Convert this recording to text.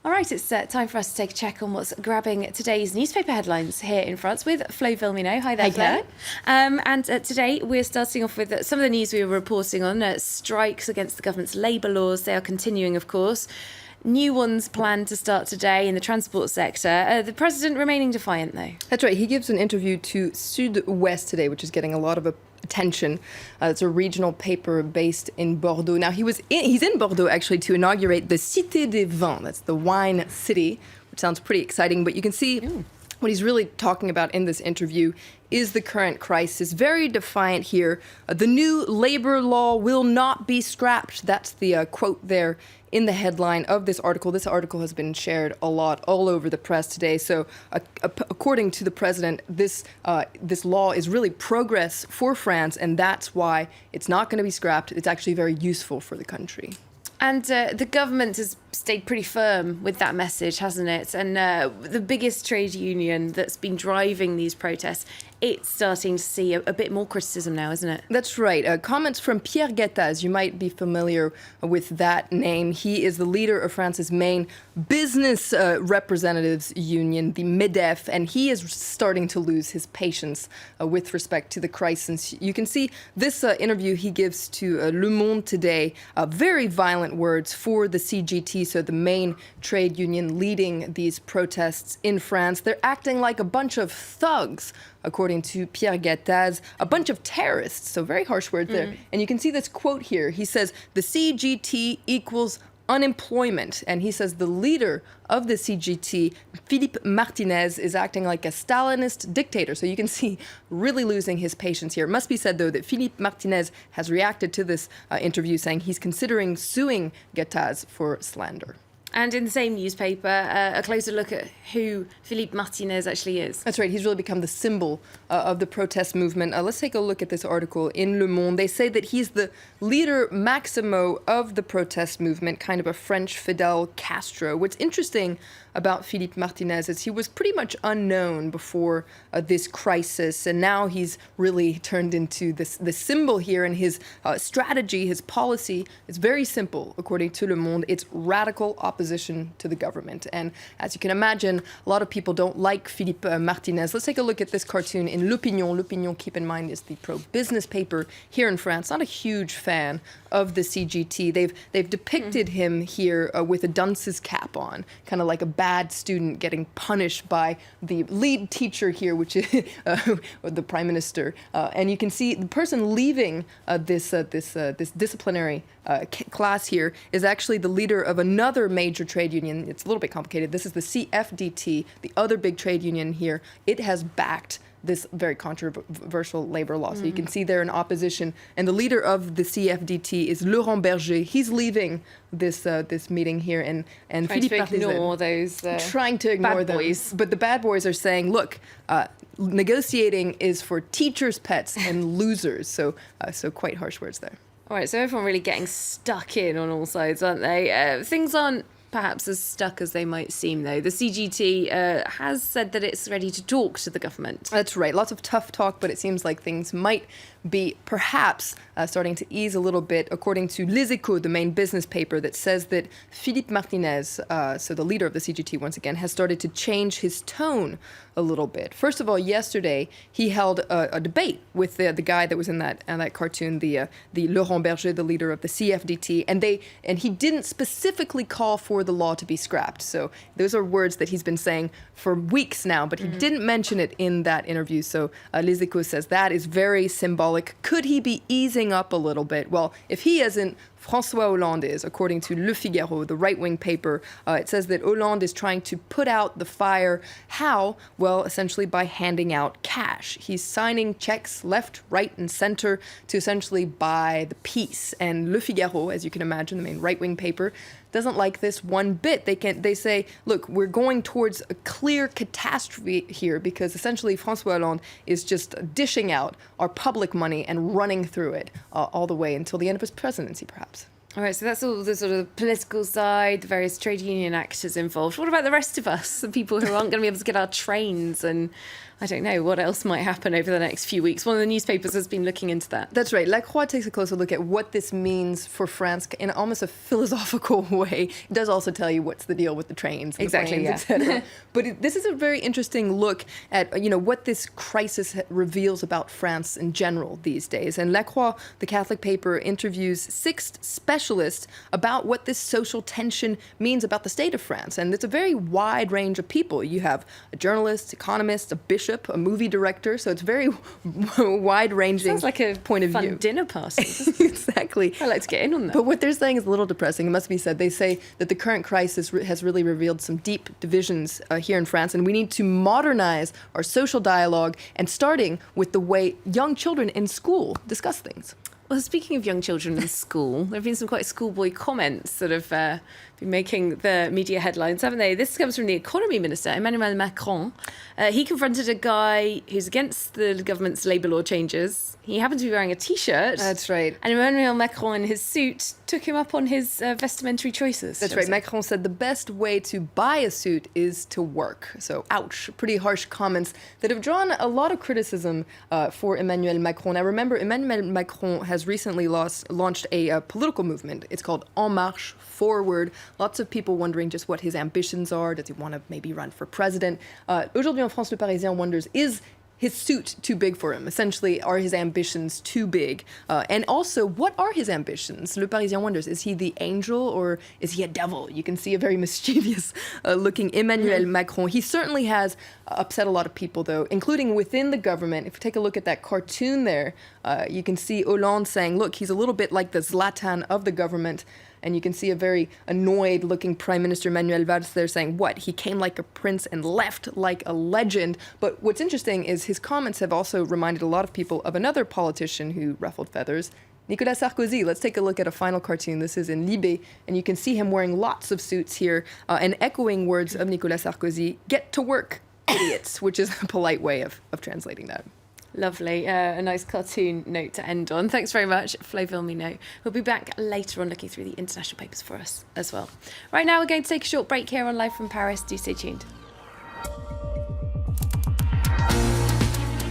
All right, it's time for us to take a check on what's grabbing today's newspaper headlines here in France with Flo Vilmino. Hi there, Hi, Flo. Claire. And today we're starting off with some of the news we were reporting on. Strikes against the government's labour laws. They are continuing, of course. New ones planned to start today in the transport sector. The president remaining defiant, though. That's right. He gives an interview to Sud-Ouest today, which is getting a lot of attention. It's a regional paper based in Bordeaux. Now, he's in Bordeaux, actually, to inaugurate the Cité des Vins. That's the wine city, which sounds pretty exciting. But you can see what he's really talking about in this interview is the current crisis. Very defiant here. The new labor law will not be scrapped. That's the quote there in the headline of this article. This article has been shared a lot all over the press today. So according to the president, this law is really progress for France, and that's why it's not going to be scrapped. It's actually very useful for the country. And the government has stayed pretty firm with that message, hasn't it? And the biggest trade union that's been driving these protests, it's starting to see a bit more criticism now, isn't it? That's right. Comments from Pierre Guettaz. You might be familiar with that name. He is the leader of France's main business representatives union, the MEDEF, and he is starting to lose his patience with respect to the crisis. You can see this interview he gives to Le Monde today. Very violent words for the CGT, so the main trade union leading these protests in France. They're acting like a bunch of thugs, according to Pierre Guettaz, a bunch of terrorists. So very harsh words there. And you can see this quote here. He says, the CGT equals unemployment. And he says the leader of the CGT, Philippe Martinez, is acting like a Stalinist dictator. So you can see really losing his patience here. It must be said, though, that Philippe Martinez has reacted to this interview, saying he's considering suing Guettaz for slander. And in the same newspaper, a closer look at who Philippe Martinez actually is. That's right. He's really become the symbol of the protest movement. Let's take a look at this article in Le Monde. They say that he's the leader maximo of the protest movement, kind of a French Fidel Castro. What's interesting about Philippe Martinez is he was pretty much unknown before this crisis, and now he's really turned into the symbol here, and his strategy, his policy is very simple, according to Le Monde. It's radical opposition to the government. And as you can imagine, a lot of people don't like Philippe Martinez. Let's take a look at this cartoon in L'Opinion. L'Opinion, keep in mind, is the pro-business paper here in France. Not a huge fan of the CGT. They've depicted him here with a dunce's cap on, kind of like a bad student getting punished by the lead teacher here, which is the prime minister. And you can see the person leaving this disciplinary class here is actually the leader of another major trade union. It's a little bit complicated. This is the CFDT, the other big trade union here. It has backed this very controversial labor law. So you can see they're in opposition. And the leader of the CFDT is Laurent Berger. He's leaving this meeting here. And Philippe Martinez ignore those trying to ignore bad boys. But the bad boys are saying, look, negotiating is for teachers' pets and losers. So quite harsh words there. All right, so everyone really getting stuck in on all sides, aren't they? Things aren't perhaps as stuck as they might seem, though. The CGT has said that it's ready to talk to the government. That's right. Lots of tough talk, but it seems like things might be perhaps starting to ease a little bit, according to Les Echos, the main business paper, that says that Philippe Martinez, so the leader of the CGT once again, has started to change his tone a little bit. First of all, yesterday he held a debate with the guy that was in that cartoon, the Laurent Berger, the leader of the CFDT, and he didn't specifically call for the law to be scrapped. So those are words that he's been saying for weeks now, but he didn't mention it in that interview. So Les Echos says that is very symbolic. Could he be easing up a little bit? Well, if he isn't, François Hollande is, according to Le Figaro, the right-wing paper. It says that Hollande is trying to put out the fire. How? Well, essentially by handing out cash. He's signing checks left, right, and center to essentially buy the peace. And Le Figaro, as you can imagine, the main right-wing paper, doesn't like this one bit. They say, look, we're going towards a clear catastrophe here because essentially François Hollande is just dishing out our public money and running through it all the way until the end of his presidency, perhaps. All right, so that's all the sort of political side, the various trade union actors involved. What about the rest of us, the people who aren't going to be able to get our trains? And I don't know, what else might happen over the next few weeks? One of the newspapers has been looking into that. That's right. La Croix takes a closer look at what this means for France in almost a philosophical way. It does also tell you what's the deal with the trains, and exactly, the planes, etc. But this is a very interesting look at what this crisis reveals about France in general these days. And La Croix, the Catholic paper, interviews 6 specialists about what this social tension means about the state of France. And it's a very wide range of people. You have a journalist, economist, a bishop, a movie director. So it's very wide-ranging. Sounds like a point of fun view. Dinner party. Exactly. I'd like to get in on that. But what they're saying is a little depressing, it must be said. They say that the current crisis has really revealed some deep divisions here in France, and we need to modernize our social dialogue, and starting with the way young children in school discuss things. Well, speaking of young children in school, there have been some quite schoolboy comments that have been making the media headlines, haven't they? This comes from the economy minister, Emmanuel Macron. He confronted a guy who's against the government's labour law changes. He happened to be wearing a T-shirt. That's right. And Emmanuel Macron, in his suit, took him up on his vestimentary choices. That's right. Macron said the best way to buy a suit is to work. So, ouch. Pretty harsh comments that have drawn a lot of criticism for Emmanuel Macron. Now, remember, Emmanuel Macron has recently launched a political movement. It's called En Marche, Forward. Lots of people wondering just what his ambitions are. Does he want to maybe run for president? Aujourd'hui en France, Le Parisien wonders, is his suit too big for him? Essentially, are his ambitions too big? And also, what are his ambitions? Le Parisien wonders, is he the angel or is he a devil? You can see a very mischievous looking Emmanuel Macron. He certainly has upset a lot of people, though, including within the government. If you take a look at that cartoon there, you can see Hollande saying, look, he's a little bit like the Zlatan of the government. And you can see a very annoyed-looking Prime Minister Manuel Valls there saying, what, he came like a prince and left like a legend. But what's interesting is his comments have also reminded a lot of people of another politician who ruffled feathers, Nicolas Sarkozy. Let's take a look at a final cartoon. This is in Libé, and you can see him wearing lots of suits here and echoing words of Nicolas Sarkozy, get to work, idiots, which is a polite way of translating that. Lovely. A nice cartoon note to end on. Thanks very much, Flo Vilmino. We'll be back later on looking through the international papers for us as well. Right now, we're going to take a short break here on Live from Paris. Do stay tuned.